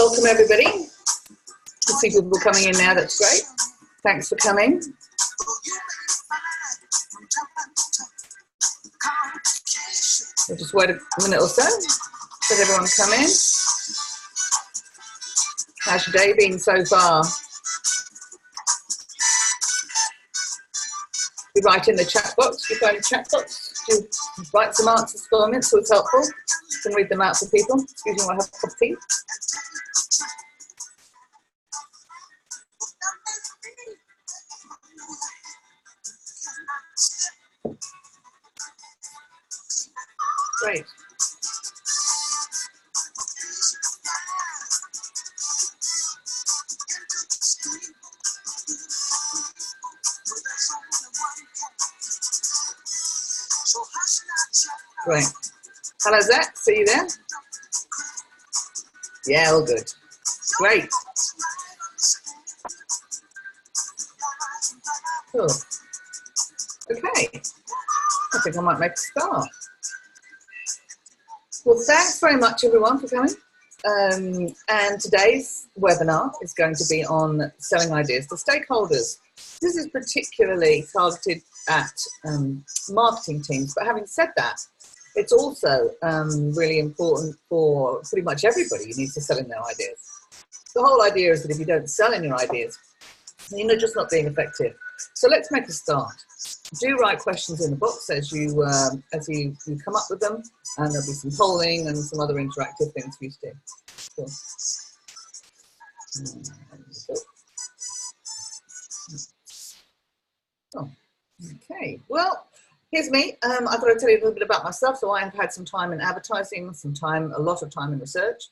welcome everybody. I see people coming in now, that's great. Thanks for coming. We'll just wait a minute or so, let everyone come in. How's your day been so far? You write in the chat box, you find the chat box, you write some answers for me, so it's helpful. You can read them out for people. Excuse me while I have a cup of tea. Great. Great. Hello, Zach. See you there? Yeah, all good. Great. Cool. Okay. I think I might make a start. Well, thanks very much, everyone, for coming. And today's webinar is going to be on selling ideas to stakeholders. This is particularly targeted at marketing teams, but having said that, it's also really important for pretty much everybody who needs to sell in their ideas. The whole idea is that if you don't sell in your ideas, you're just not being effective. So let's make a start. Do write questions in the box as you come up with them, and there'll be some polling and some other interactive things for you to do. Cool. Oh, okay. Well, here's me. I thought I'd tell you a little bit about myself. So I have had some time in advertising, a lot of time in research,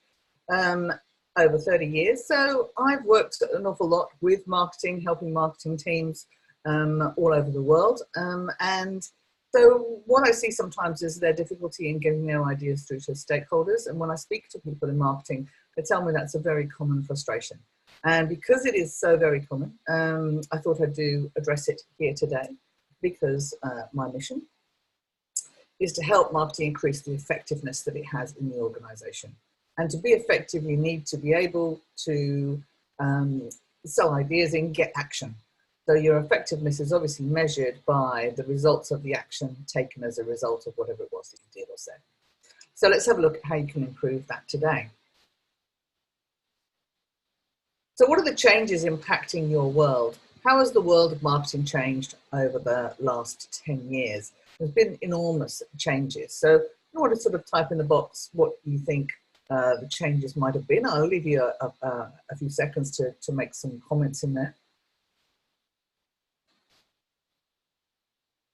over 30 years. So I've worked an awful lot with marketing, helping marketing teams all over the world. And so what I see sometimes is their difficulty in getting their ideas through to stakeholders. And when I speak to people in marketing, they tell me that's a very common frustration. And because it is so very common, I thought I'd address it here today, because my mission is to help marketing increase the effectiveness that it has in the organization. And to be effective, you need to be able to sell ideas and get action. So your effectiveness is obviously measured by the results of the action taken as a result of whatever it was that you did or said. So let's have a look at how you can improve that today. So what are the changes impacting your world? How has the world of marketing changed over the last 10 years? There's been enormous changes. So you want to sort of type in the box what you think the changes might have been. I'll leave you a few seconds to make some comments in there.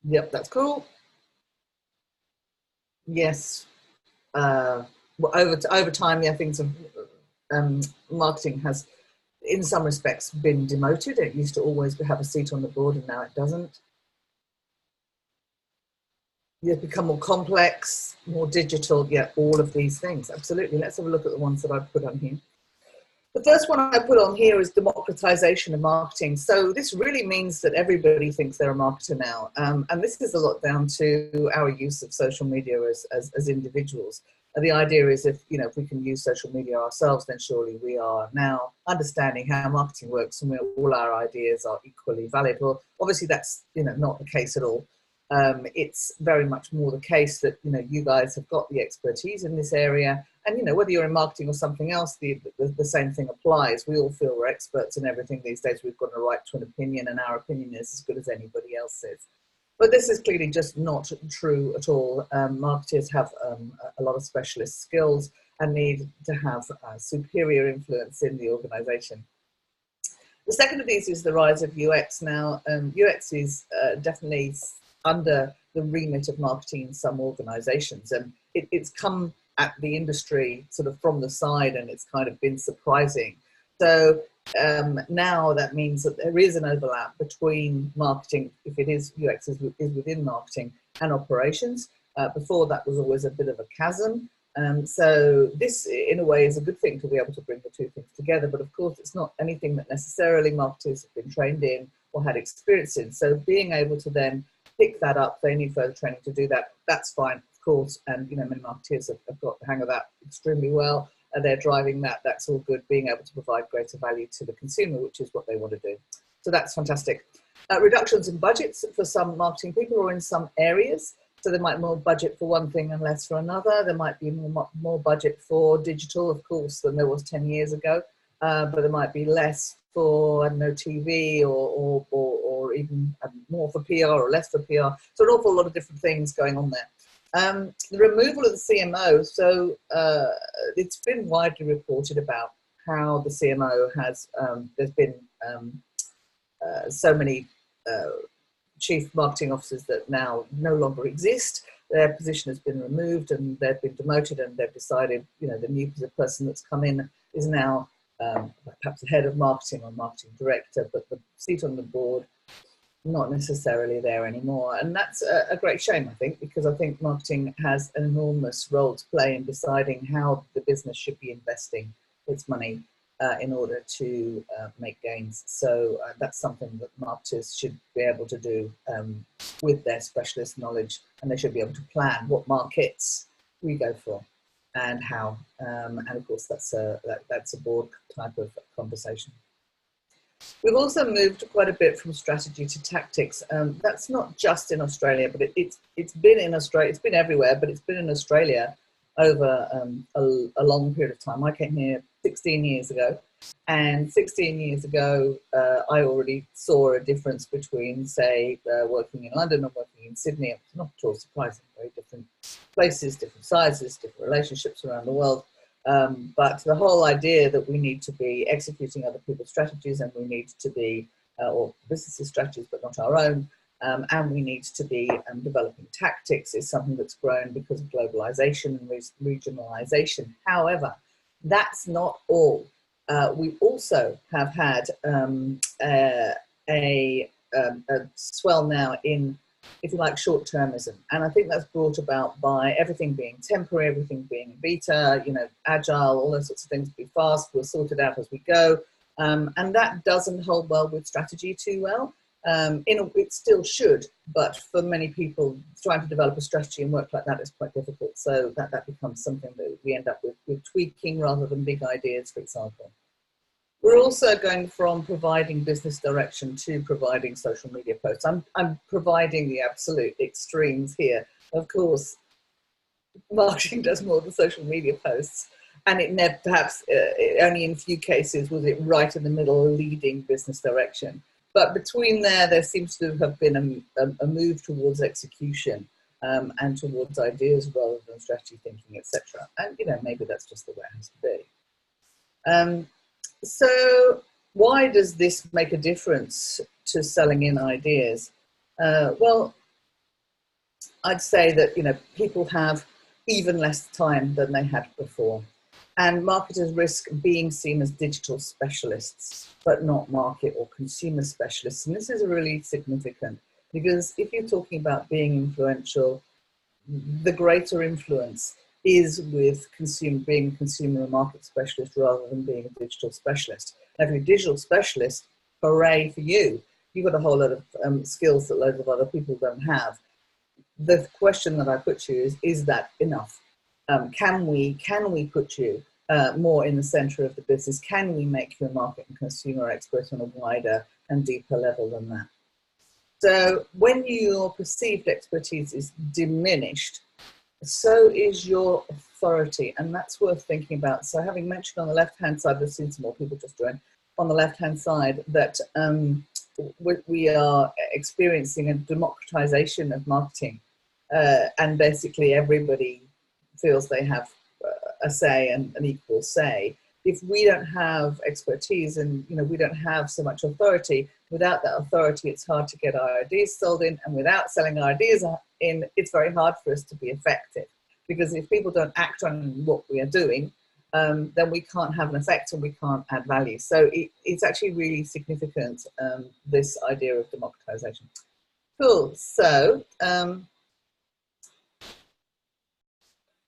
Yep, that's cool. Yes. Well, over time, yeah, things have, marketing has, in some respects, been demoted. It used to always have a seat on the board, and now it doesn't. It's become more complex, more digital, yeah, all of these things. Absolutely. Let's have a look at the ones that I've put on here. The first one I put on here is democratization of marketing. So this really means that everybody thinks they're a marketer now. And this is a lot down to our use of social media as individuals. And the idea is if we can use social media ourselves, then surely we are now understanding how marketing works, and all our ideas are equally valid. Well, obviously that's not the case at all. It's very much more the case that you guys have got the expertise in this area, and whether you're in marketing or something else, the same thing applies. We all feel we're experts in everything these days. We've got a right to an opinion, and our opinion is as good as anybody else's. But this is clearly just not true at all. Marketers have a lot of specialist skills and need to have superior influence in the organization. The second of these is the rise of UX. Now, UX is definitely under the remit of marketing in some organizations, and it's come at the industry sort of from the side, and it's kind of been surprising. So now that means that there is an overlap between marketing, if it is UX is within marketing, and operations. Before that was always a bit of a chasm. So this in a way is a good thing to be able to bring the two things together, but of course it's not anything that necessarily marketers have been trained in or had experience in. So being able to then pick that up, they need further training to do that, that's fine, of course, and many marketeers have got the hang of that extremely well. they're driving that, that's all good, being able to provide greater value to the consumer, which is what they want to do. So that's fantastic. Reductions in budgets for some marketing people or in some areas. So there might be more budget for one thing and less for another. There might be more budget for digital, of course, than there was 10 years ago. But there might be less for, I don't know, TV or even more for PR or less for PR. So an awful lot of different things going on there. The removal of the CMO. So it's been widely reported about how the CMO has, there's been so many chief marketing officers that now no longer exist. Their position has been removed and they've been demoted, and they've decided, you know, the new person that's come in is now perhaps the head of marketing or marketing director, but the seat on the board not necessarily there anymore. And that's a great shame, I think, because I think marketing has an enormous role to play in deciding how the business should be investing its money in order to make gains. So that's something that marketers should be able to do with their specialist knowledge, and they should be able to plan what markets we go for and how. And of course, that's a board type of conversation. We've also moved quite a bit from strategy to tactics. That's not just in Australia, but it's been in Australia. It's been everywhere, but it's been in Australia over a long period of time. I came here 16 years ago, and 16 years ago, I already saw a difference between, say, working in London and working in Sydney. It's not at all surprising, very different places, different sizes, different relationships around the world. But the whole idea that we need to be executing other people's strategies, and we need to be, or businesses' strategies, but not our own, and we need to be developing tactics is something that's grown because of globalization and regionalization. However, that's not all. We also have had a swell now in, if you like, short-termism. And I think that's brought about by everything being temporary, everything being beta, you know, agile, all those sorts of things, be fast, we'll sort it out as we go. And that doesn't hold well with strategy too well. It still should, but for many people, trying to develop a strategy and work like that is quite difficult. So that becomes something that we end up with tweaking rather than big ideas, for example. We're also going from providing business direction to providing social media posts. I'm providing the absolute extremes here. Of course, marketing does more than social media posts, and it never, perhaps only in a few cases was it right in the middle leading business direction. But between there seems to have been a move towards execution and towards ideas rather than strategy thinking, etc. And, you know, maybe that's just the way it has to be. So why does this make a difference to selling in ideas? Well, I'd say that, you know, people have even less time than they had before. And marketers risk being seen as digital specialists, but not market or consumer specialists. And this is really significant, because if you're talking about being influential, the greater influence is with being a consumer and market specialist rather than being a digital specialist. And if you're a digital specialist, hooray for you. You've got a whole lot of skills that loads of other people don't have. The question that I put to you is that enough? Can we put you more in the center of the business? Can we make you a market and consumer expert on a wider and deeper level than that? So when your perceived expertise is diminished, so is your authority, and that's worth thinking about. So having mentioned on the left-hand side, we've seen some more people just join, on the left-hand side, that we are experiencing a democratization of marketing, and basically everybody feels they have a say and an equal say. If we don't have expertise and, you know, we don't have so much authority, without that authority, it's hard to get our ideas sold in, and without selling our ideas in, it's very hard for us to be effective. Because if people don't act on what we are doing, then we can't have an effect and we can't add value. So it's actually really significant, this idea of democratization. Cool. So,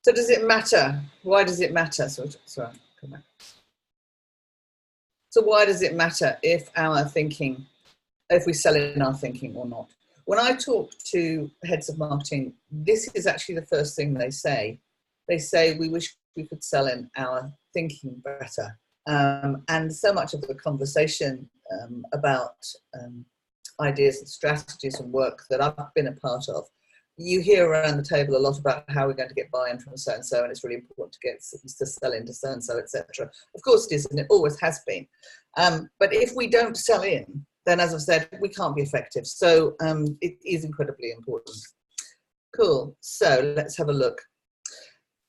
so does it matter? Why does it matter? Sorry, come back. So why does it matter if we sell in our thinking or not? When I talk to heads of marketing, this is actually the first thing they say. They say, we wish we could sell in our thinking better. And so much of the conversation about ideas and strategies and work that I've been a part of, you hear around the table a lot about how we're going to get buy-in from so-and-so, and it's really important to get to sell into so-and-so, etc. Of course it is, and it always has been. But if we don't sell in, then as I've said, we can't be effective. So it is incredibly important. Cool. So let's have a look.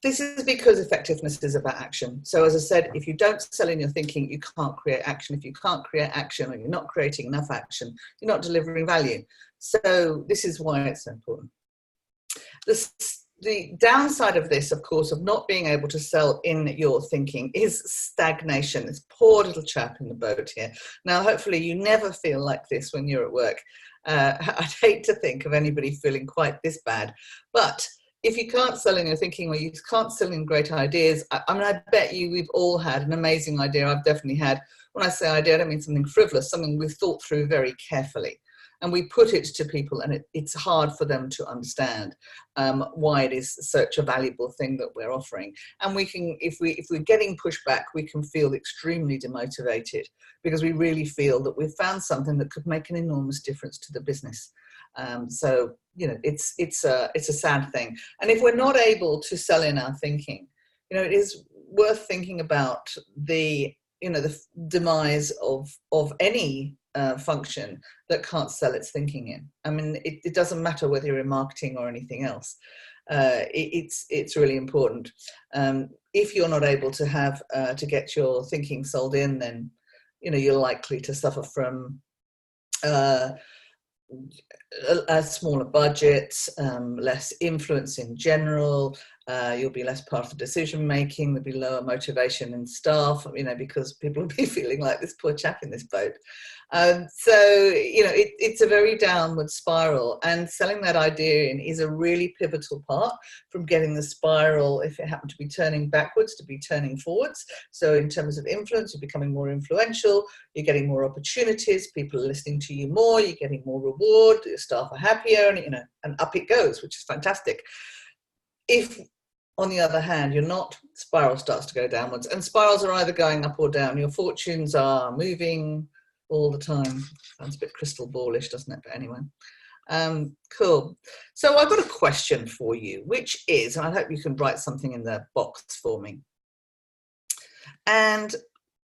This is because effectiveness is about action. So as I said, if you don't sell in your thinking, you can't create action. If you can't create action, or you're not creating enough action, you're not delivering value. So this is why it's so important. The downside of this, of course, of not being able to sell in your thinking is stagnation. This poor little chap in the boat here. Now, hopefully you never feel like this when you're at work. I'd hate to think of anybody feeling quite this bad. But if you can't sell in your thinking, or you can't sell in great ideas, I mean, I bet you we've all had an amazing idea. I've definitely had. When I say idea, I don't mean something frivolous, something we've thought through very carefully. And we put it to people, and it's hard for them to understand why it is such a valuable thing that we're offering. And we can, if we're getting pushback, we can feel extremely demotivated, because we really feel that we've found something that could make an enormous difference to the business. So you know, it's a sad thing. And if we're not able to sell in our thinking, you know, it is worth thinking about the demise of any function that can't sell its thinking in. I mean, it doesn't matter whether you're in marketing or anything else. It's really important. If you're not able to have to get your thinking sold in, then you know you're likely to suffer from a smaller budget, less influence in general. You'll be less part of the decision making. There'll be lower motivation in staff, you know, because people will be feeling like this poor chap in this boat. So, you know, it's a very downward spiral, and selling that idea in is a really pivotal part from getting the spiral, if it happened to be turning backwards, to be turning forwards. So in terms of influence, you're becoming more influential, you're getting more opportunities, people are listening to you more, you're getting more reward, your staff are happier, and, you know, and up it goes, which is fantastic. If, on the other hand, you're not, spiral starts to go downwards, and spirals are either going up or down. Your fortunes are moving all the time. Sounds a bit crystal ballish, doesn't it? But anyway, cool. So I've got a question for you, which is, and I hope you can write something in the box for me. And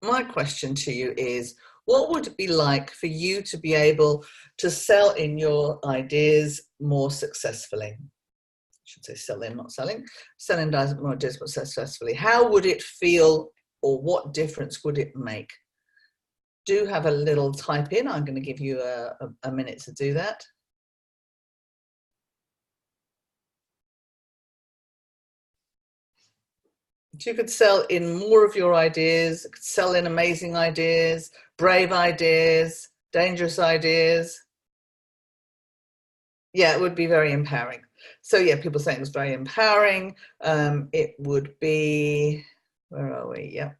my question to you is, what would it be like for you to be able to sell in your ideas more successfully? I should say sell in, not selling. Sell in more ideas more successfully. How would it feel, or what difference would it make? Do have a little type in. I'm going to give you a minute to do that. If you could sell in more of your ideas, sell in amazing ideas, brave ideas, dangerous ideas. Yeah, it would be very empowering. So yeah, people saying it was very empowering. It would be, where are we? Yep.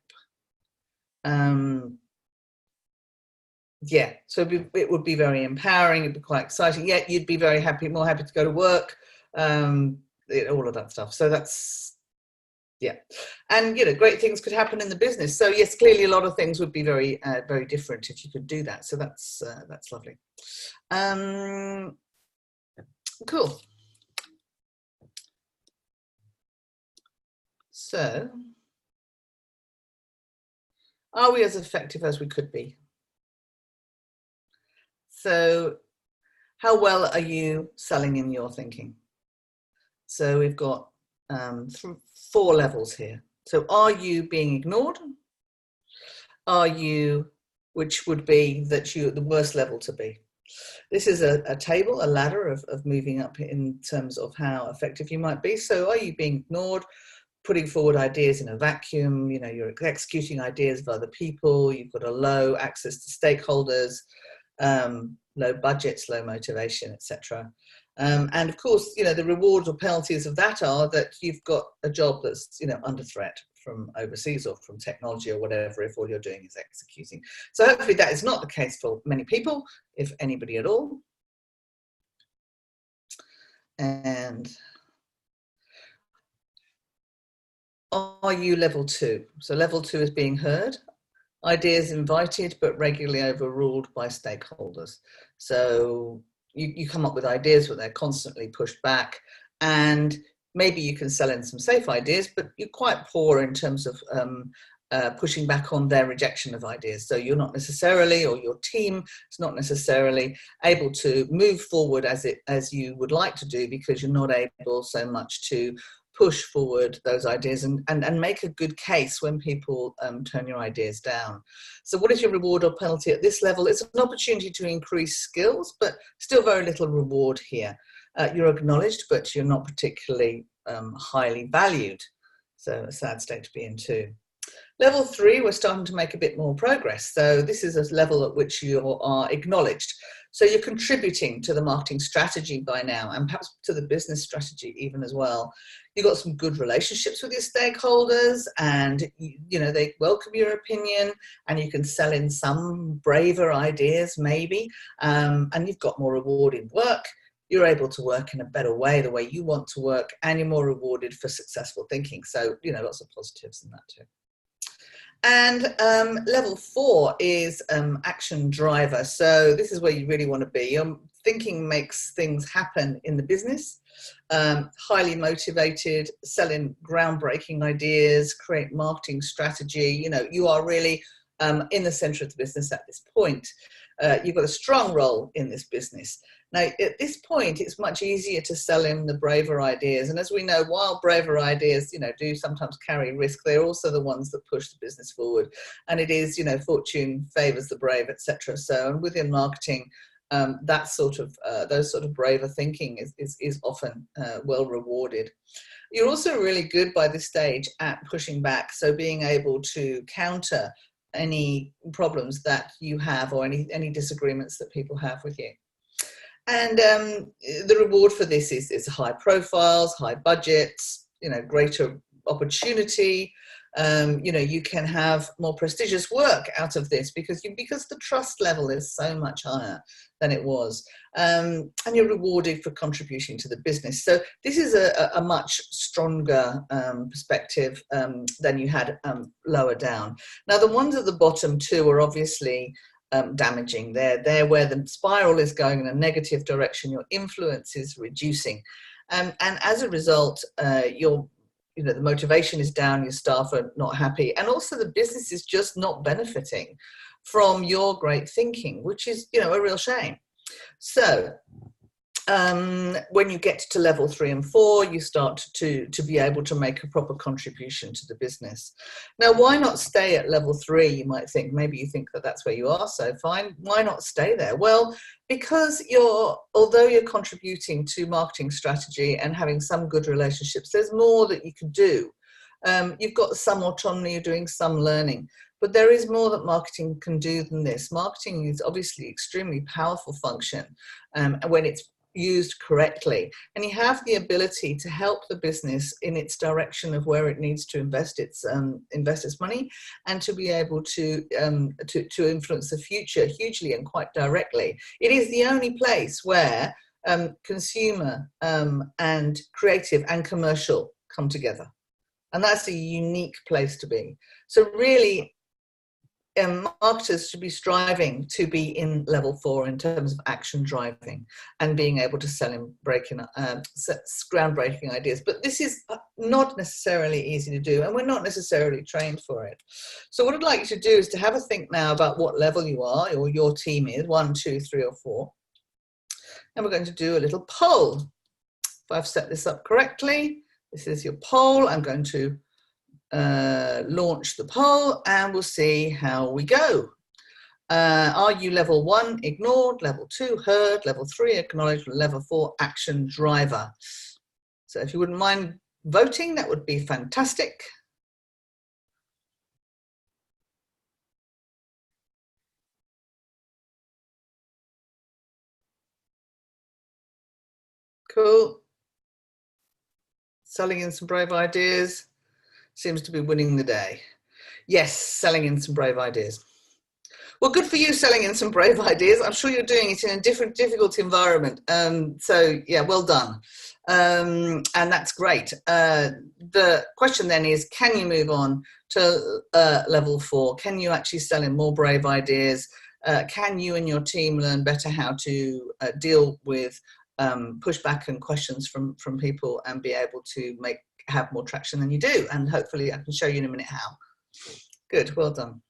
Yeah, so it would be very empowering. It'd be quite exciting. Yeah, you'd be very happy, more happy to go to work, all of that stuff. So that's, yeah. And, you know, great things could happen in the business. So yes, clearly a lot of things would be very, very different if you could do that. So that's lovely. Cool. So, are we as effective as we could be? So, how well are you selling in your thinking? So we've got 4 levels here. So are you being ignored? Are you, which would be that you're the worst level to be. This is a table, a ladder of moving up in terms of how effective you might be. So are you being ignored? Putting forward ideas in a vacuum, you know, you're executing ideas of other people, you've got a low access to stakeholders, low budgets, low motivation, etc. And of course, you know, the rewards or penalties of that are that you've got a job that's, you know, under threat from overseas or from technology or whatever, if all you're doing is executing. So hopefully that is not the case for many people, if anybody at all. And are you level 2? So level 2 is being heard, ideas invited but regularly overruled by stakeholders. So you come up with ideas, but they're constantly pushed back, and maybe you can sell in some safe ideas, but you're quite poor in terms of pushing back on their rejection of ideas. So you're not necessarily, or your team is not necessarily able to move forward as you would like to do, because you're not able so much to push forward those ideas and make a good case when people turn your ideas down. So what is your reward or penalty at this level? It's an opportunity to increase skills, but still very little reward here. You're acknowledged, but you're not particularly highly valued. So a sad state to be in too. Level 3, we're starting to make a bit more progress. So this is a level at which you are acknowledged. So you're contributing to the marketing strategy by now, and perhaps to the business strategy even as well. You've got some good relationships with your stakeholders, and you know they welcome your opinion, and you can sell in some braver ideas maybe, and you've got more rewarding work. You're able to work in a better way, the way you want to work, and you're more rewarded for successful thinking. So, you know, lots of positives in that too. And level 4 is action driver. So this is where you really want to be. Thinking makes things happen in the business. Highly motivated, selling groundbreaking ideas, create marketing strategy. You know, you are really in the center of the business at this point. You've got a strong role in this business. Now, at this point, it's much easier to sell in the braver ideas. And as we know, while braver ideas, you know, do sometimes carry risk, they're also the ones that push the business forward. And it is, you know, fortune favors the brave, etc. So, and within marketing, that sort of those sort of braver thinking is often well rewarded. You're also really good by this stage at pushing back. So being able to counter any problems that you have, or any disagreements that people have with you. And the reward for this is high profiles, high budgets, you know, greater opportunity. You know, you can have more prestigious work out of this because the trust level is so much higher than it was, and you're rewarded for contributing to the business. So this is a much stronger perspective than you had lower down. Now, the ones at the bottom two are obviously damaging. They're where the spiral is going in a negative direction. Your influence is reducing, and as a result, you know, the motivation is down, your staff are not happy, and also the business is just not benefiting from your great thinking, which is, you know, a real shame. So when you get to level 3 and 4, you start to be able to make a proper contribution to the business. Now, why not stay at level 3? You might think, maybe you think that that's where you are, so fine. Why not stay there? Well, because although you're contributing to marketing strategy and having some good relationships, there's more that you can do. You've got some autonomy, you're doing some learning, but there is more that marketing can do than this. Marketing is obviously extremely powerful function when it's used correctly, and you have the ability to help the business in its direction of where it needs to invest its money, and to be able to influence the future hugely and quite directly. It is the only place where consumer and creative and commercial come together, and that's a unique place to be. So really, marketers should be striving to be in level 4 in terms of action driving and being able to sell in groundbreaking ideas. But this is not necessarily easy to do, and we're not necessarily trained for it. So what I'd like you to do is to have a think now about what level you are, or your team is, 1, 2, 3, or 4. And we're going to do a little poll. If I've set this up correctly, this is your poll. I'm going to launch the poll, and we'll see how we go. Are you level 1, ignored, level 2, heard, level 3, acknowledged, level 4, action driver? So if you wouldn't mind voting, that would be fantastic. Cool. Selling in some brave ideas seems to be winning the day. Yes, selling in some brave ideas. Well, good for you selling in some brave ideas. I'm sure you're doing it in a difficult environment. So yeah, well done. And that's great. The question then is, can you move on to level 4? Can you actually sell in more brave ideas? Can you and your team learn better how to deal with pushback and questions from people and be able to have more traction than you do? And hopefully I can show you in a minute how. Good, well done.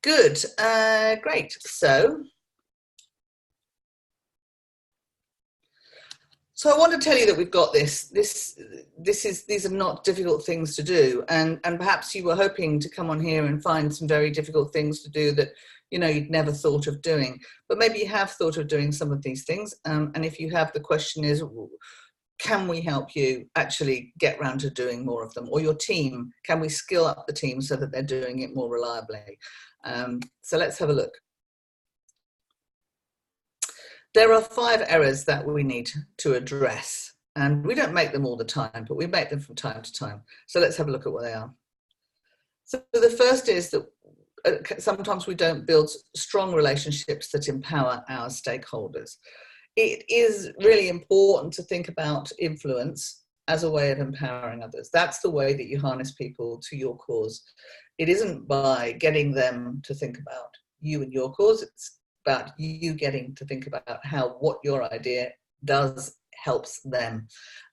Good, great. So I want to tell you that we've got this. These are not difficult things to do, and perhaps you were hoping to come on here and find some very difficult things to do that you'd never thought of doing. But maybe you have thought of doing some of these things, and if you have, the question is, can we help you actually get round to doing more of them? Or your team, can we skill up the team so that they're doing it more reliably? So let's have a look. There are 5 errors that we need to address, and we don't make them all the time, but we make them from time to time. So let's have a look at what they are. So the first is that sometimes we don't build strong relationships that empower our stakeholders. It is really important to think about influence as a way of empowering others. That's the way that you harness people to your cause. It isn't by getting them to think about you and your cause. It's about you getting to think about how what your idea does helps them.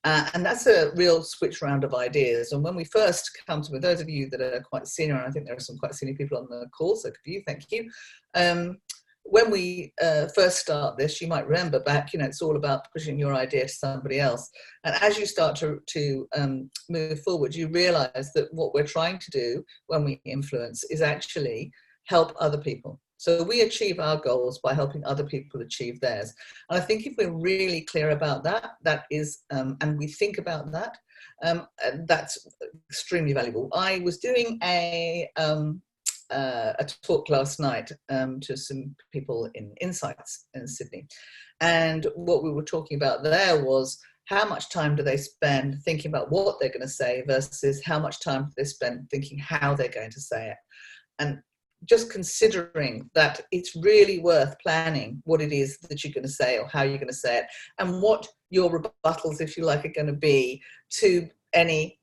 And that's a real switch round of ideas. And when we first come to, with those of you that are quite senior, and I think there are some quite senior people on the call, so for you, thank you. When we first start this, you might remember back, it's all about pushing your idea to somebody else. And as you start to move forward, you realize that what we're trying to do when we influence is actually help other people. So we achieve our goals by helping other people achieve theirs. And I think if we're really clear about that, that is, and we think about that, that's extremely valuable. I was doing a talk last night to some people in Insights in Sydney. And what we were talking about there was how much time do they spend thinking about what they're going to say versus how much time do they spend thinking how they're going to say it. And just considering that it's really worth planning what it is that you're going to say or how you're going to say it, and what your rebuttals, if you like, are going to be to any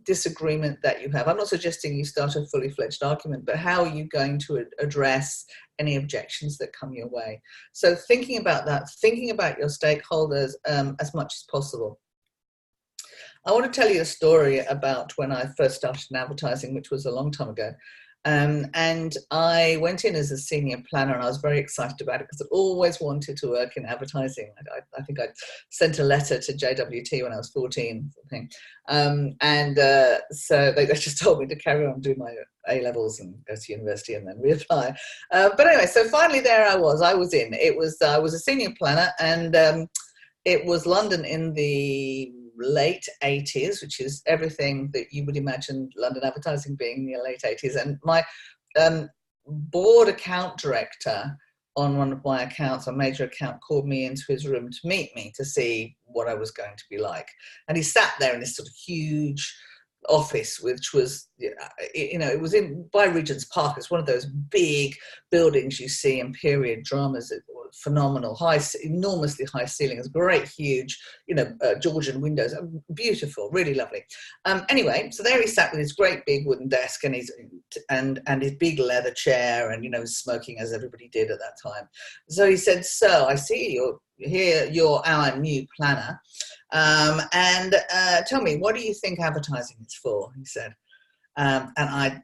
disagreement that you have. I'm not suggesting you start a fully fledged argument, but how are you going to address any objections that come your way? So thinking about that, thinking about your stakeholders as much as possible. I want to tell you a story about when I first started in advertising, which was a long time ago. And I went in as a senior planner, and I was very excited about it because I always wanted to work in advertising. I think I sent a letter to JWT when I was 14, something. So they just told me to carry on, do my A-levels and go to university and then reapply. But anyway, so finally there I was in. I was a senior planner, and it was London in the late 80s, which is everything that you would imagine London advertising being in the late 80s. And my board account director on one of my accounts, a major account, called me into his room to meet me to see what I was going to be like. And he sat there in this sort of huge office, which was, it was by Regent's Park. It's one of those big buildings you see in period dramas. It was phenomenal, enormously high ceilings, great, huge, Georgian windows, beautiful, really lovely. Anyway, so there he sat with his great big wooden desk and his big leather chair, and smoking as everybody did at that time. So he said, "So I see you're our new planner. And tell me, what do you think advertising is for?" He said. And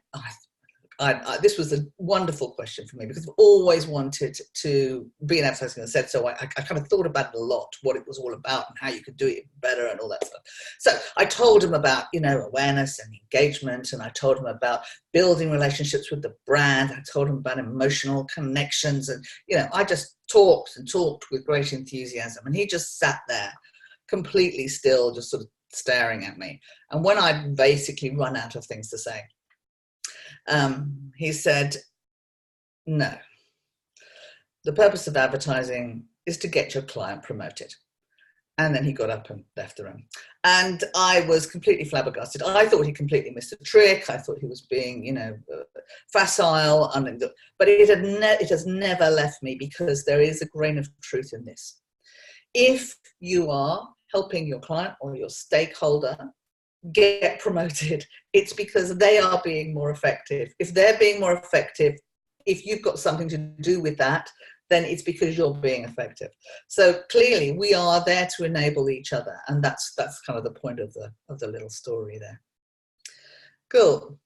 this was a wonderful question for me because I've always wanted to be an advertising, and said so. I kind of thought about it a lot, what it was all about and how you could do it better and all that stuff. So I told him about, awareness and engagement, and I told him about building relationships with the brand. I told him about emotional connections, and I just talked and talked with great enthusiasm, and he just sat there completely still, just sort of staring at me. And when I'd basically run out of things to say, he said, "No, the purpose of advertising is to get your client promoted. And then he got up and left the room. And I was completely flabbergasted. I thought he completely missed a trick. I thought he was being, you know, facile. But it has never left me, because there is a grain of truth in this. If you are helping your client or your stakeholder get promoted, it's because they are being more effective. If they're being more effective, if you've got something to do with that, then it's because you're being effective. So clearly we are there to enable each other, and that's kind of the point of the little story there. Cool.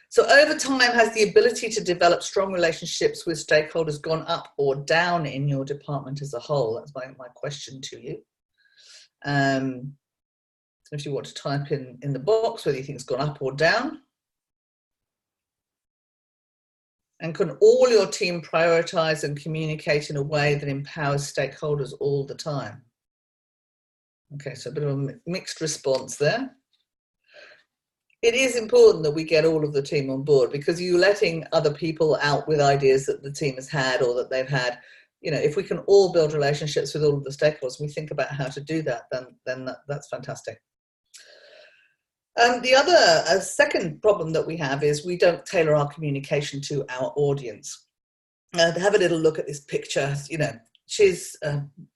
So over time, has the ability to develop strong relationships with stakeholders gone up or down in your department as a whole? That's my question to you. So if you want to type in the box whether you think it's gone up or down. And can all your team prioritize and communicate in a way that empowers stakeholders all the time? Okay, so a bit of a mixed response there. It is important that we get all of the team on board, because you're letting other people out with ideas that the team has had or that they've had. You know, if we can all build relationships with all of the stakeholders, and we think about how to do that, then that's fantastic. The other second problem that we have is we don't tailor our communication to our audience. Have a little look at this picture. You know, she's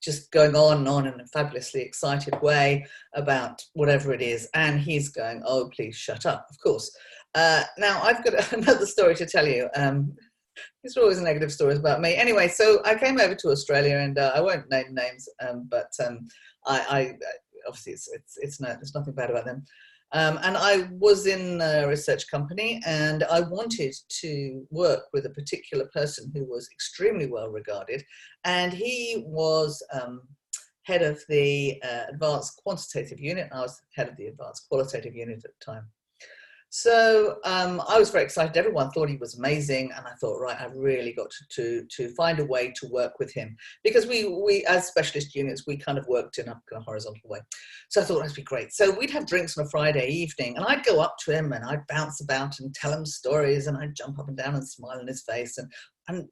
just going on in a fabulously excited way about whatever it is, and he's going, oh, please shut up, of course. Now, I've got another story to tell you. These are always negative stories about me. Anyway, so I came over to Australia, and I won't name names, but I obviously it's nothing bad about them. And I was in a research company, and I wanted to work with a particular person who was extremely well regarded, and he was head of the advanced quantitative unit. I was head of the advanced qualitative unit at the time. So I was very excited. Everyone thought he was amazing, and I thought, right, I've really got to find a way to work with him, because we as specialist units, we kind of worked in a kind of horizontal way. So I thought that'd be great. So we'd have drinks on a Friday evening, and I'd go up to him and I'd bounce about and tell him stories, and I'd jump up and down and smile in his face, and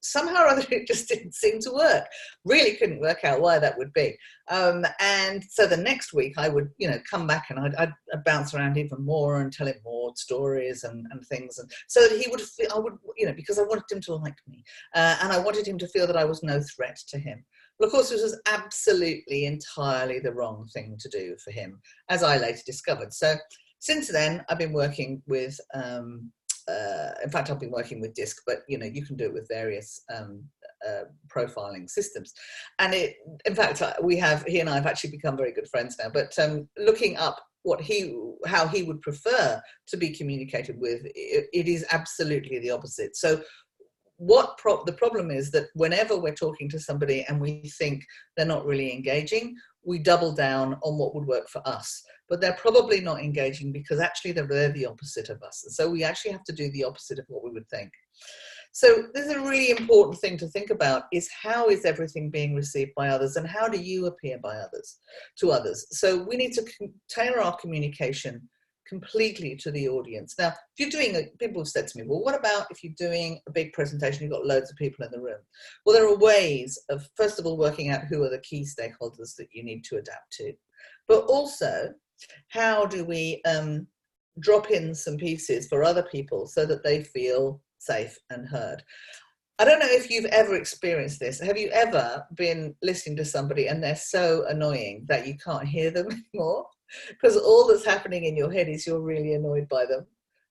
somehow or other it just didn't seem to work. Really couldn't work out why that would be. And so the next week I would, you know, come back and I'd bounce around even more and tell him more stories and things, and so that he would feel, I would, you know, because I wanted him to like me, and I wanted him to feel that I was no threat to him. But of course, this was absolutely entirely the wrong thing to do for him, as I later discovered. So since then, I've been working with in fact, I've been working with DISC, but you know, you can do it with various profiling systems. And in fact, he and I have actually become very good friends now. But looking up how he would prefer to be communicated with, it is absolutely the opposite. So the problem is that whenever we're talking to somebody and we think they're not really engaging, we double down on what would work for us, but they're probably not engaging because actually they're the opposite of us. And so we actually have to do the opposite of what we would think. So this is a really important thing to think about, is how is everything being received by others, and how do you appear to others? So we need to tailor our communication completely to the audience. Now, if you're people have said to me, well, what about if you're doing a big presentation, you've got loads of people in the room? Well, there are ways of, first of all, working out who are the key stakeholders that you need to adapt to, but also how do we drop in some pieces for other people so that they feel safe and heard. I don't know if you've ever experienced this. Have you ever been listening to somebody and they're so annoying that you can't hear them anymore? Because all that's happening in your head is you're really annoyed by them.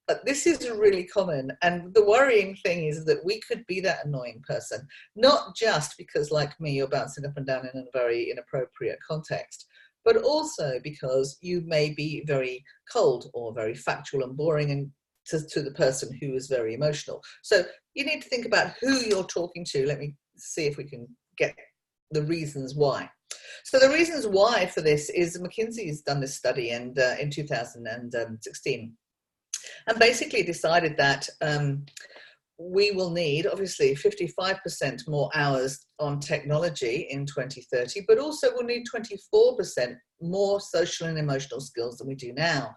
But this is really common. And the worrying thing is that we could be that annoying person, not just because, like me, you're bouncing up and down in a very inappropriate context, but also because you may be very cold or very factual and boring and to the person who is very emotional. So you need to think about who you're talking to. Let me see if we can get the reasons why. So the reasons why for this is McKinsey has done this study and in 2016, and basically decided that we will need, obviously, 55% more hours on technology in 2030, but also we'll need 24% more social and emotional skills than we do now.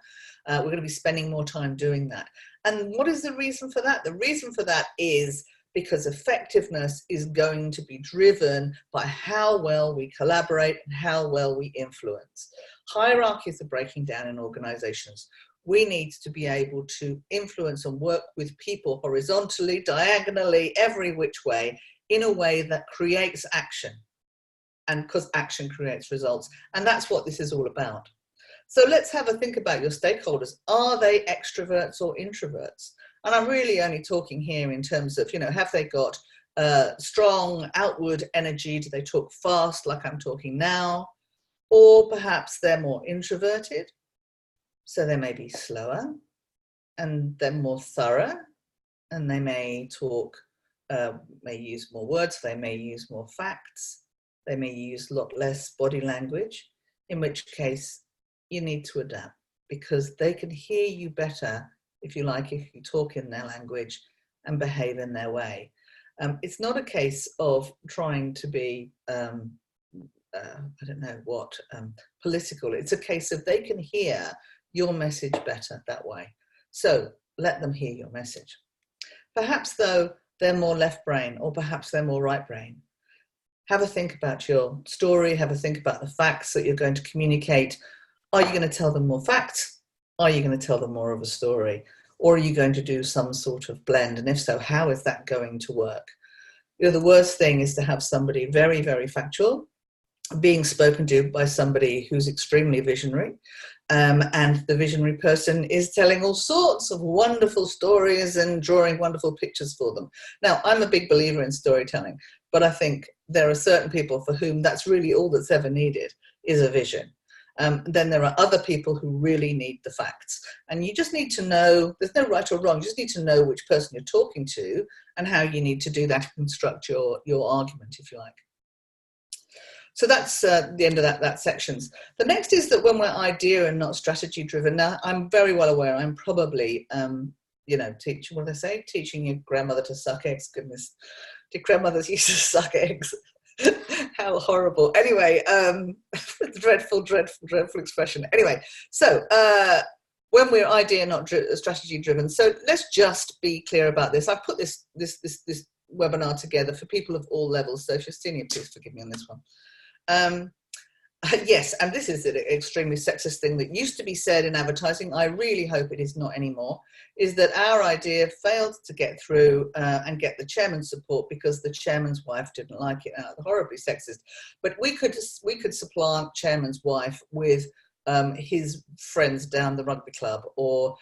We're going to be spending more time doing that. And what is the reason for that? The reason for that is because effectiveness is going to be driven by how well we collaborate and how well we influence. Hierarchies are breaking down in organizations. We need to be able to influence and work with people horizontally, diagonally, every which way, in a way that creates action. And because action creates results. And that's what this is all about. So let's have a think about your stakeholders. Are they extroverts or introverts? And I'm really only talking here in terms of, have they got strong outward energy? Do they talk fast like I'm talking now? Or perhaps they're more introverted, so they may be slower and they're more thorough, and they may talk, may use more words, they may use more facts, they may use a lot less body language, in which case you need to adapt, because they can hear you better, if you like, if you talk in their language and behave in their way. It's not a case of trying to be, I don't know what, political. It's a case of they can hear your message better that way. So let them hear your message. Perhaps though they're more left brain, or perhaps they're more right brain. Have a think about your story, have a think about the facts that you're going to communicate. Are you going to tell them more facts? Are you going to tell them more of a story? Or are you going to do some sort of blend? And if so, how is that going to work? The worst thing is to have somebody very, very factual being spoken to by somebody who's extremely visionary. And the visionary person is telling all sorts of wonderful stories and drawing wonderful pictures for them. Now, I'm a big believer in storytelling, but I think there are certain people for whom that's really all that's ever needed is a vision. Then there are other people who really need the facts. And you just need to know, there's no right or wrong, you just need to know which person you're talking to and how you need to do that to construct your argument, if you like. So that's the end of that sections. The next is that when we're idea and not strategy driven. Now, I'm very well aware I'm probably, teaching, what do they say? Teaching your grandmother to suck eggs. Goodness, did grandmothers used to suck eggs? How horrible. Anyway, dreadful, dreadful, dreadful expression. Anyway, so when we're idea not strategy driven. So let's just be clear about this. I've put this webinar together for people of all levels. So if you're senior, please forgive me on this one. Yes, and this is an extremely sexist thing that used to be said in advertising. I really hope it is not anymore, is that our idea failed to get through and get the chairman's support because the chairman's wife didn't like it. Horribly sexist. But we could supplant chairman's wife with his friends down the rugby club, or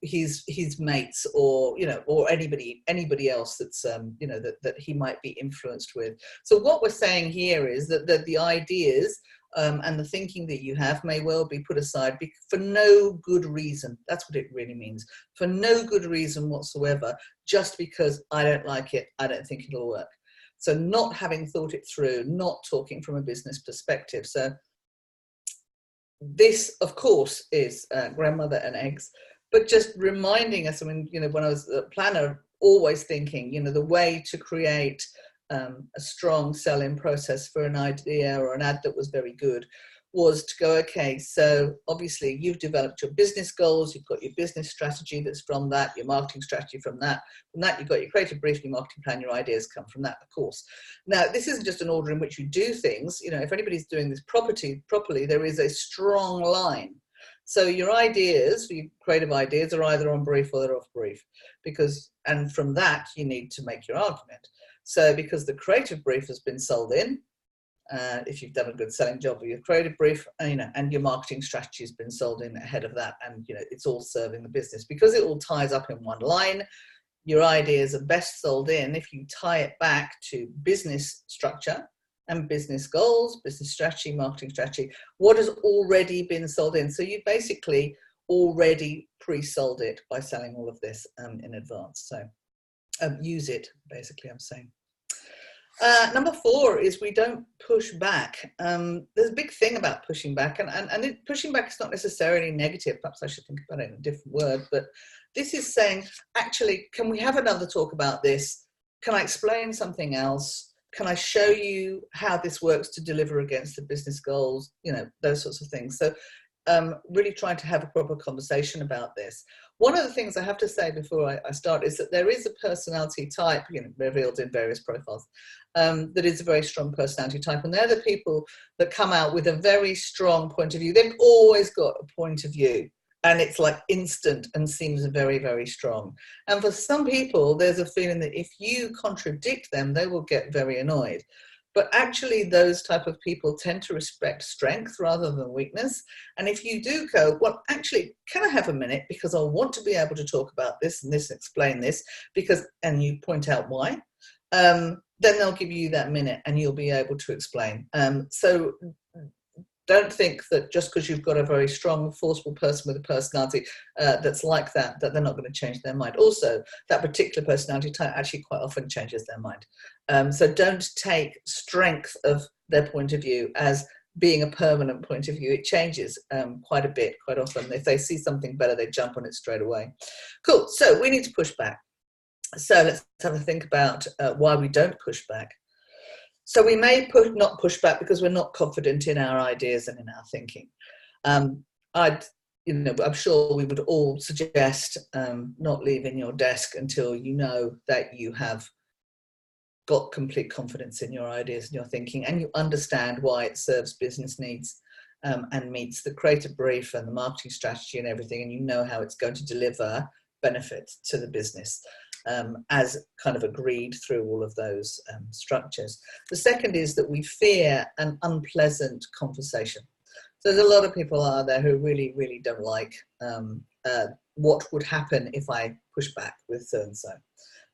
his mates, or or anybody else that's that he might be influenced with. So what we're saying here is that the ideas and the thinking that you have may well be put aside for no good reason. That's what it really means. For no good reason whatsoever, just because I don't like it, I don't think it'll work. So not having thought it through, not talking from a business perspective. So this, of course, is grandmother and eggs. But just reminding us, I mean, when I was a planner, always thinking, the way to create a strong sell-in process for an idea or an ad that was very good was to go, okay, so obviously you've developed your business goals, you've got your business strategy that's from that, your marketing strategy from that you've got your creative brief, your marketing plan, your ideas come from that, of course. Now, this isn't just an order in which you do things. If anybody's doing this properly, there is a strong line. So your ideas, your creative ideas, are either on brief or they're off brief, and from that you need to make your argument. So because the creative brief has been sold in, if you've done a good selling job with your creative brief, and your marketing strategy has been sold in ahead of that, and it's all serving the business, because it all ties up in one line. Your ideas are best sold in if you tie it back to business structure and business goals, business strategy, marketing strategy, what has already been sold in. So you basically already pre-sold it by selling all of this in advance. So use it, basically, I'm saying. Number 4 is we don't push back. There's a big thing about pushing back, and pushing back is not necessarily negative. Perhaps I should think about it in a different word, but this is saying, actually, can we have another talk about this? Can I explain something else? Can I show you how this works to deliver against the business goals? Those sorts of things. So really trying to have a proper conversation about this. One of the things I have to say before I start is that there is a personality type, revealed in various profiles, that is a very strong personality type. And they're the people that come out with a very strong point of view. They've always got a point of view, and it's like instant and seems very, very strong. And for some people, there's a feeling that if you contradict them, they will get very annoyed. But actually, those type of people tend to respect strength rather than weakness. And if you do go, well, actually, can I have a minute? Because I want to be able to talk about this and this, explain this, and you point out why, then they'll give you that minute and you'll be able to explain. So don't think that just because you've got a very strong, forceful person with a personality that's like that they're not going to change their mind. Also, that particular personality type actually quite often changes their mind. So don't take strength of their point of view as being a permanent point of view. It changes quite a bit, quite often. If they see something better, they jump on it straight away. Cool. So we need to push back. So let's have a think about why we don't push back. So we may not push back because we're not confident in our ideas and in our thinking. I'm sure we would all suggest not leaving your desk until you know that you have got complete confidence in your ideas and your thinking, and you understand why it serves business needs and meets the creative brief and the marketing strategy and everything, and you know how it's going to deliver benefit to the business. As kind of agreed through all of those structures. The second is that we fear an unpleasant conversation. So there's a lot of people out there who really, really don't like what would happen if I push back with so-and-so.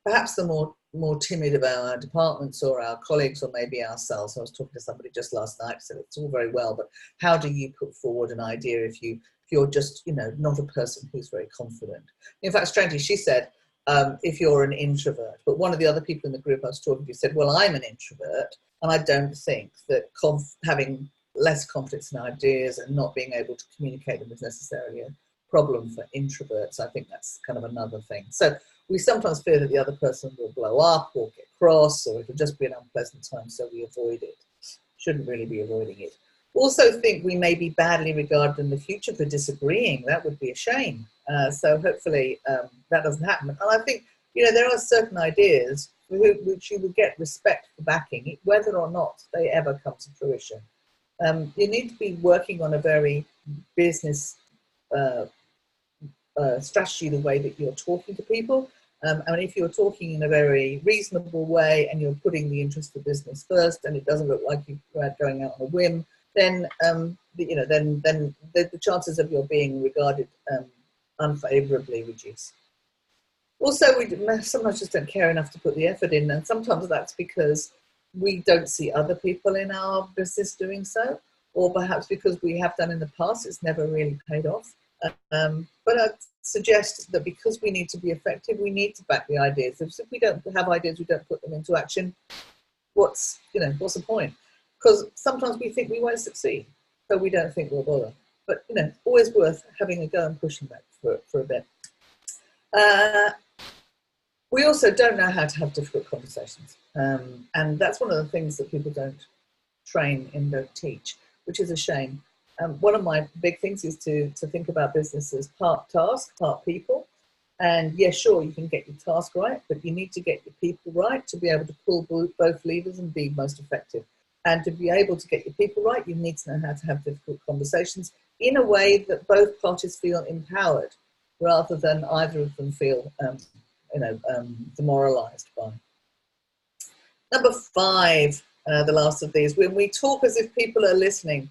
Perhaps the more timid of our departments or our colleagues or maybe ourselves. I was talking to somebody just last night, so it's all very well, but how do you put forward an idea if you're just, not a person who's very confident? In fact, strangely, she said, if you're an introvert. But one of the other people in the group I was talking to said, well, I'm an introvert, and I don't think that having less confidence in ideas and not being able to communicate them is necessarily a problem for introverts. I think that's kind of another thing. So we sometimes fear that the other person will blow up or get cross, or it'll just be an unpleasant time, so we avoid it. Shouldn't really be avoiding it. Also think we may be badly regarded in the future for disagreeing. That would be a shame. So hopefully that doesn't happen. And I think, there are certain ideas which you will get respect for backing, whether or not they ever come to fruition. You need to be working on a very business strategy, the way that you're talking to people. And if you're talking in a very reasonable way and you're putting the interest of business first, and it doesn't look like you're going out on a whim, then the chances of your being regarded unfavourably reduce. Also, we sometimes just don't care enough to put the effort in, and sometimes that's because we don't see other people in our business doing so, or perhaps because we have done in the past, it's never really paid off. But I'd suggest that because we need to be effective, we need to back the ideas. If we don't have ideas, we don't put them into action, what's the point? Because sometimes we think we won't succeed, so we don't think we'll bother. But always worth having a go and pushing back for a bit. We also don't know how to have difficult conversations, and that's one of the things that people don't train and don't teach, which is a shame. One of my big things is to think about business as part task, part people. And yes, sure, you can get your task right, but you need to get your people right to be able to pull both levers and be most effective. And to be able to get your people right, you need to know how to have difficult conversations in a way that both parties feel empowered, rather than either of them feel, demoralized by. Number 5, the last of these, when we talk as if people are listening.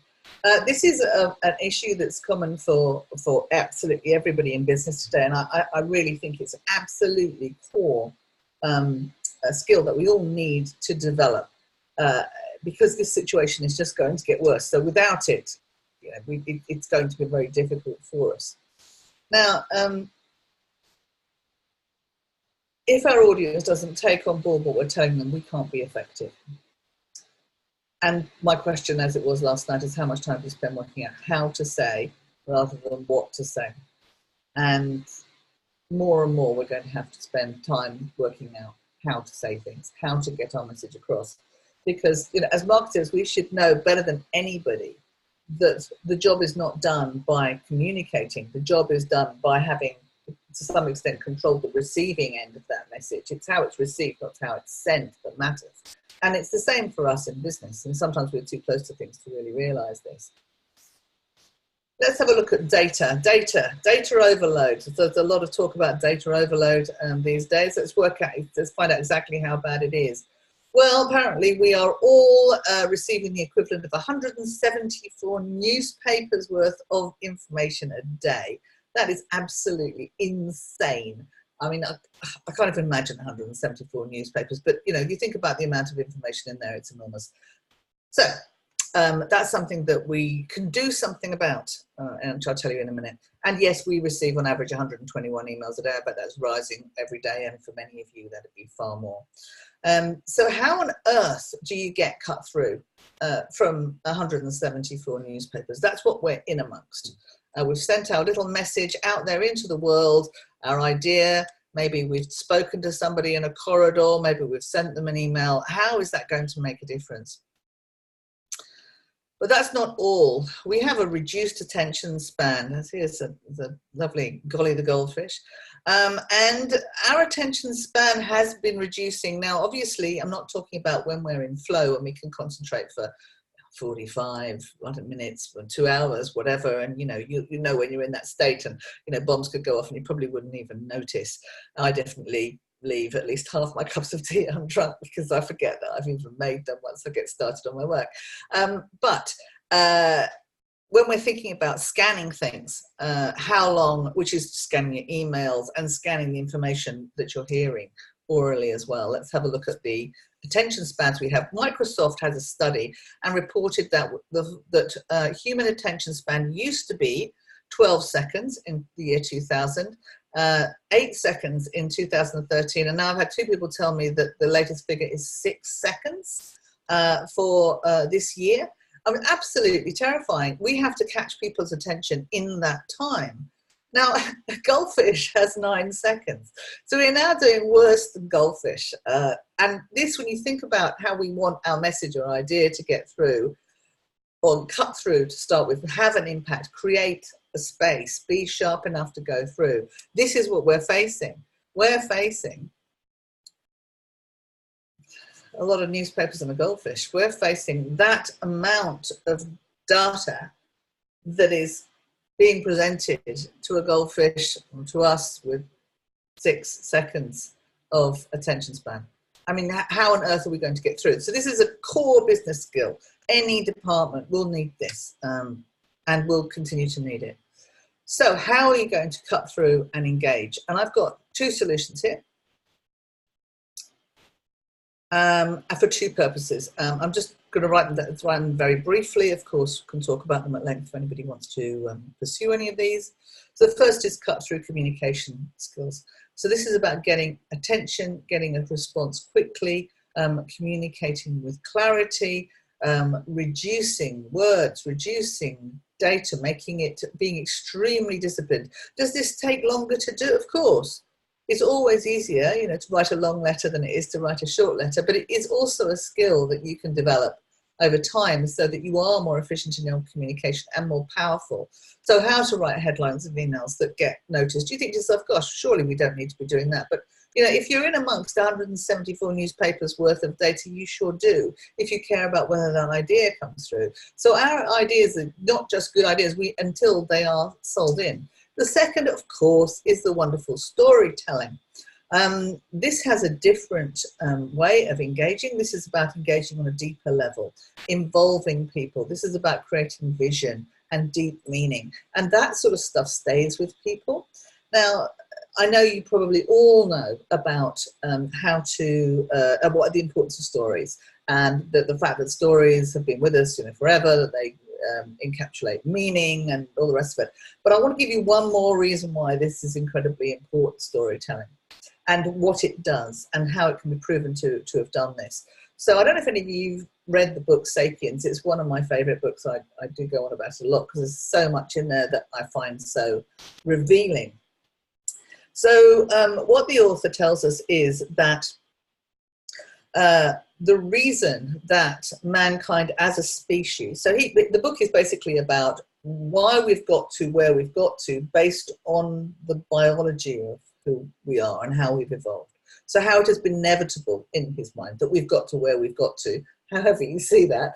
This is an issue that's common for absolutely everybody in business today, and I really think it's absolutely core a skill that we all need to develop, because this situation is just going to get worse. So without it, it's going to be very difficult for us. Now, if our audience doesn't take on board what we're telling them, we can't be effective. And my question, as it was last night, is how much time do you spend working out how to say rather than what to say? And more and more, we're going to have to spend time working out how to say things, how to get our message across. Because, as marketers, we should know better than anybody that the job is not done by communicating. The job is done by having, to some extent, controlled the receiving end of that message. It's how it's received, not how it's sent, that matters. And it's the same for us in business. And sometimes we're too close to things to really realize this. Let's have a look at data. Data overload. So there's a lot of talk about data overload these days. Let's find out exactly how bad it is. Well, apparently we are all receiving the equivalent of 174 newspapers worth of information a day. That is absolutely insane. I mean, I can't even imagine 174 newspapers, but you know, you think about the amount of information in there, it's enormous. So that's something that we can do something about, and I'll tell you in a minute. And yes, we receive on average 121 emails a day, but that's rising every day, and for many of you that'd be far more. So how on earth do you get cut through from 174 newspapers? That's what we're in amongst. We've sent our little message out there into the world, our idea. Maybe we've spoken to somebody in a corridor, maybe we've sent them an email. How is that going to make a difference? But that's not all. We have a reduced attention span. Here's the lovely Golly the goldfish. And our attention span has been reducing. Now, obviously, I'm not talking about when we're in flow and we can concentrate for 45 minutes, 2 hours, whatever. And, you know when you're in that state and, you know, bombs could go off and you probably wouldn't even notice. I definitely leave at least half my cups of tea undrunk because I forget that I've even made them once I get started on my work. But when we're thinking about scanning things, how long, which is scanning your emails and scanning the information that you're hearing orally as well. Let's have a look at the attention spans we have. Microsoft has a study and reported that human attention span used to be 12 seconds in the year 2000, 8 seconds in 2013, and now I've had 2 people tell me that the latest figure is 6 seconds for this year. I mean, absolutely terrifying. We have to catch people's attention in that time. Now, a goldfish has 9 seconds. So we're now doing worse than goldfish. And this, when you think about how we want our message or idea to get through, or cut through to start with, have an impact, create a space, be sharp enough to go through. This is what we're facing. We're facing a lot of newspapers and a goldfish. We're facing that amount of data that is being presented to a goldfish, to us, with 6 seconds of attention span. I mean, how on earth are we going to get through it? So this is a core business skill. Any department will need this and will continue to need it. So how are you going to cut through and engage? And I've got 2 solutions here for 2 purposes. I'm just going to write them very briefly. Of course, can talk about them at length if anybody wants to pursue any of these. So the first is cut through communication skills. So this is about getting attention, getting a response quickly, communicating with clarity, reducing words, reducing data, being extremely disciplined. Does this take longer to do? Of course. It's always easier, you know, to write a long letter than it is to write a short letter, but it is also a skill that you can develop over time so that you are more efficient in your communication and more powerful. So how to write headlines of emails that get noticed. You think to yourself, gosh, surely we don't need to be doing that. But you know, if you're in amongst 174 newspapers worth of data, you sure do, if you care about whether that idea comes through. So our ideas are not just good ideas until they are sold in. The second, of course, is the wonderful storytelling. This has a different way of engaging. This is about engaging on a deeper level, involving people. This is about creating vision and deep meaning. And that sort of stuff stays with people. Now, I know you probably all know about what the importance of stories, and the fact that stories have been with us, you know, forever, that they encapsulate meaning and all the rest of it. But I want to give you one more reason why this is incredibly important, storytelling, and what it does and how it can be proven to have done this. So I don't know if any of you have read the book Sapiens. It's one of my favorite books. I do go on about it a lot because there's so much in there that I find so revealing. So what the author tells us is that the reason that mankind as a species, so the book is basically about why we've got to where we've got to based on the biology of who we are and how we've evolved. So how it has been inevitable in his mind that we've got to where we've got to, however you see that,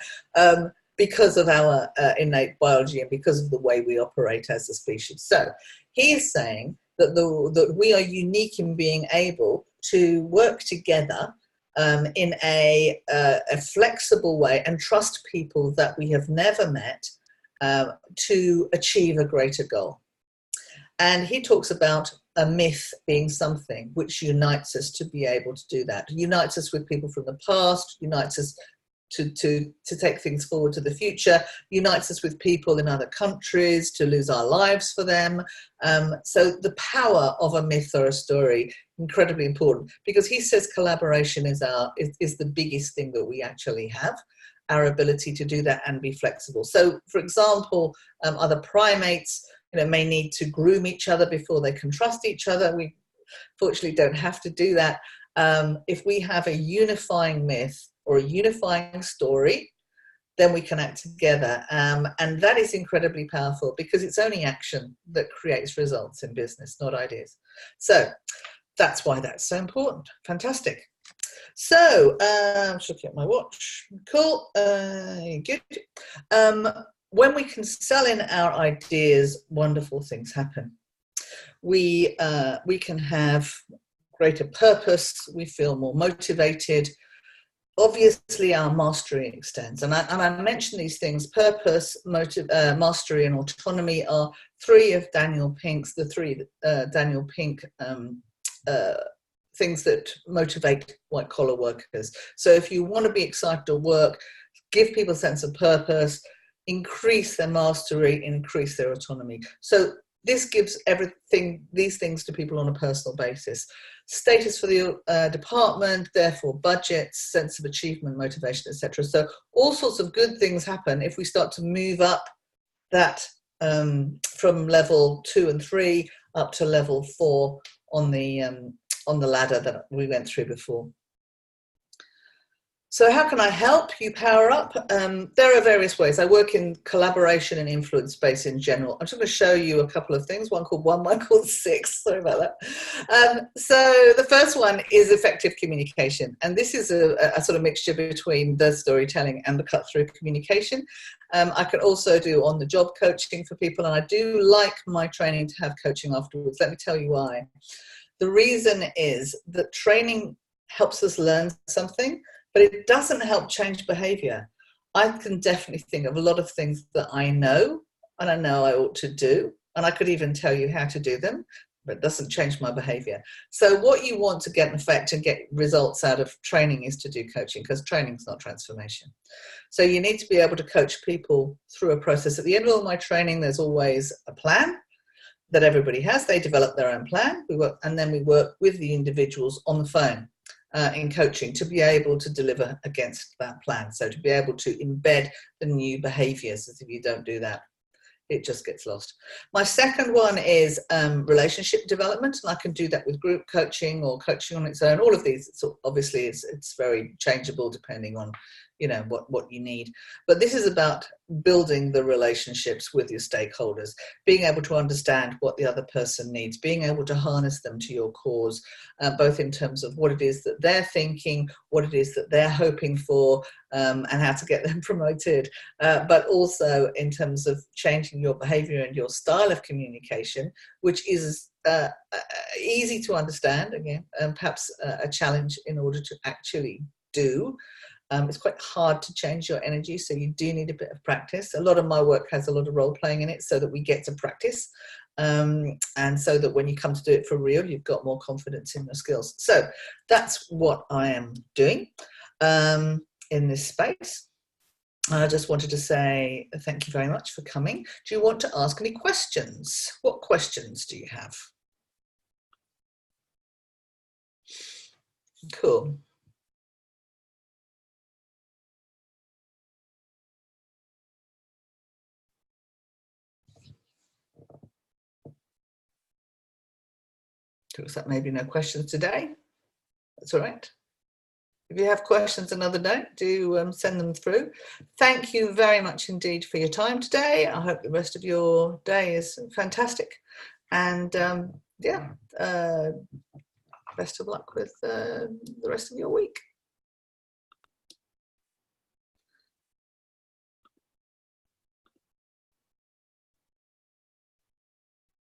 because of our innate biology and because of the way we operate as a species. So he is saying that, that we are unique in being able to work together in a flexible way and trust people that we have never met to achieve a greater goal. And he talks about a myth being something which unites us to be able to do that. Unites us with people from the past, unites us to take things forward to the future, unites us with people in other countries, to lose our lives for them. So the power of a myth or a story, incredibly important, because he says collaboration is the biggest thing that we actually have, our ability to do that and be flexible. So for example, other primates, may need to groom each other before they can trust each other. We fortunately don't have to do that. If we have a unifying myth or a unifying story, then we can act together. And that is incredibly powerful because it's only action that creates results in business, not ideas. So that's why that's so important. Fantastic. So I'm just looking at my watch. Cool. Good. When we can sell in our ideas, wonderful things happen. We can have greater purpose. We feel more motivated. Obviously, our mastery extends. And I mention these things: purpose, mastery, and autonomy are three of Daniel Pink's, the three Daniel Pink things that motivate white-collar workers. So if you want to be excited to work, give people a sense of purpose, increase their mastery, increase their autonomy. So this gives these things to people on a personal basis. Status for the department, therefore budgets, sense of achievement, motivation, etc. So all sorts of good things happen if we start to move up that from level 2 and 3 up to level 4 on the ladder that we went through before. So how can I help you power up? There are various ways. I work in collaboration and influence space in general. I'm just going to show you a couple of things, one called 1, one called 6. Sorry about that. So the first one is effective communication. And this is a sort of mixture between the storytelling and the cut-through communication. I can also do on-the-job coaching for people, and I do like my training to have coaching afterwards. Let me tell you why. The reason is that training helps us learn something, but it doesn't help change behavior. I can definitely think of a lot of things that I know, and I know I ought to do, and I could even tell you how to do them, but it doesn't change my behavior. So what you want to get an effect and get results out of training is to do coaching, because training is not transformation. So you need to be able to coach people through a process. At the end of all my training, there's always a plan that everybody has. They develop their own plan. And then we work with the individuals on the phone in coaching to be able to deliver against that plan. So to be able to embed the new behaviors, as if you don't do that, it just gets lost. My second one is relationship development, and I can do that with group coaching or coaching on its own. All of these, obviously, it's very changeable depending on what you need. But this is about building the relationships with your stakeholders, being able to understand what the other person needs, being able to harness them to your cause, both in terms of what it is that they're thinking, what it is that they're hoping for, and how to get them promoted, but also in terms of changing your behavior and your style of communication, which is easy to understand, again, and perhaps a challenge in order to actually do. It's quite hard to change your energy, so you do need a bit of practice. A lot of my work has a lot of role playing in it so that we get to practice, and so that when you come to do it for real, you've got more confidence in your skills. So that's what I am doing in this space. I just wanted to say thank you very much for coming. Do you want to ask any questions? What questions do you have? Cool. Looks like maybe no questions today. That's all right. If you have questions another day, do send them through. Thank you very much indeed for your time today. I hope the rest of your day is fantastic. And yeah, best of luck with the rest of your week.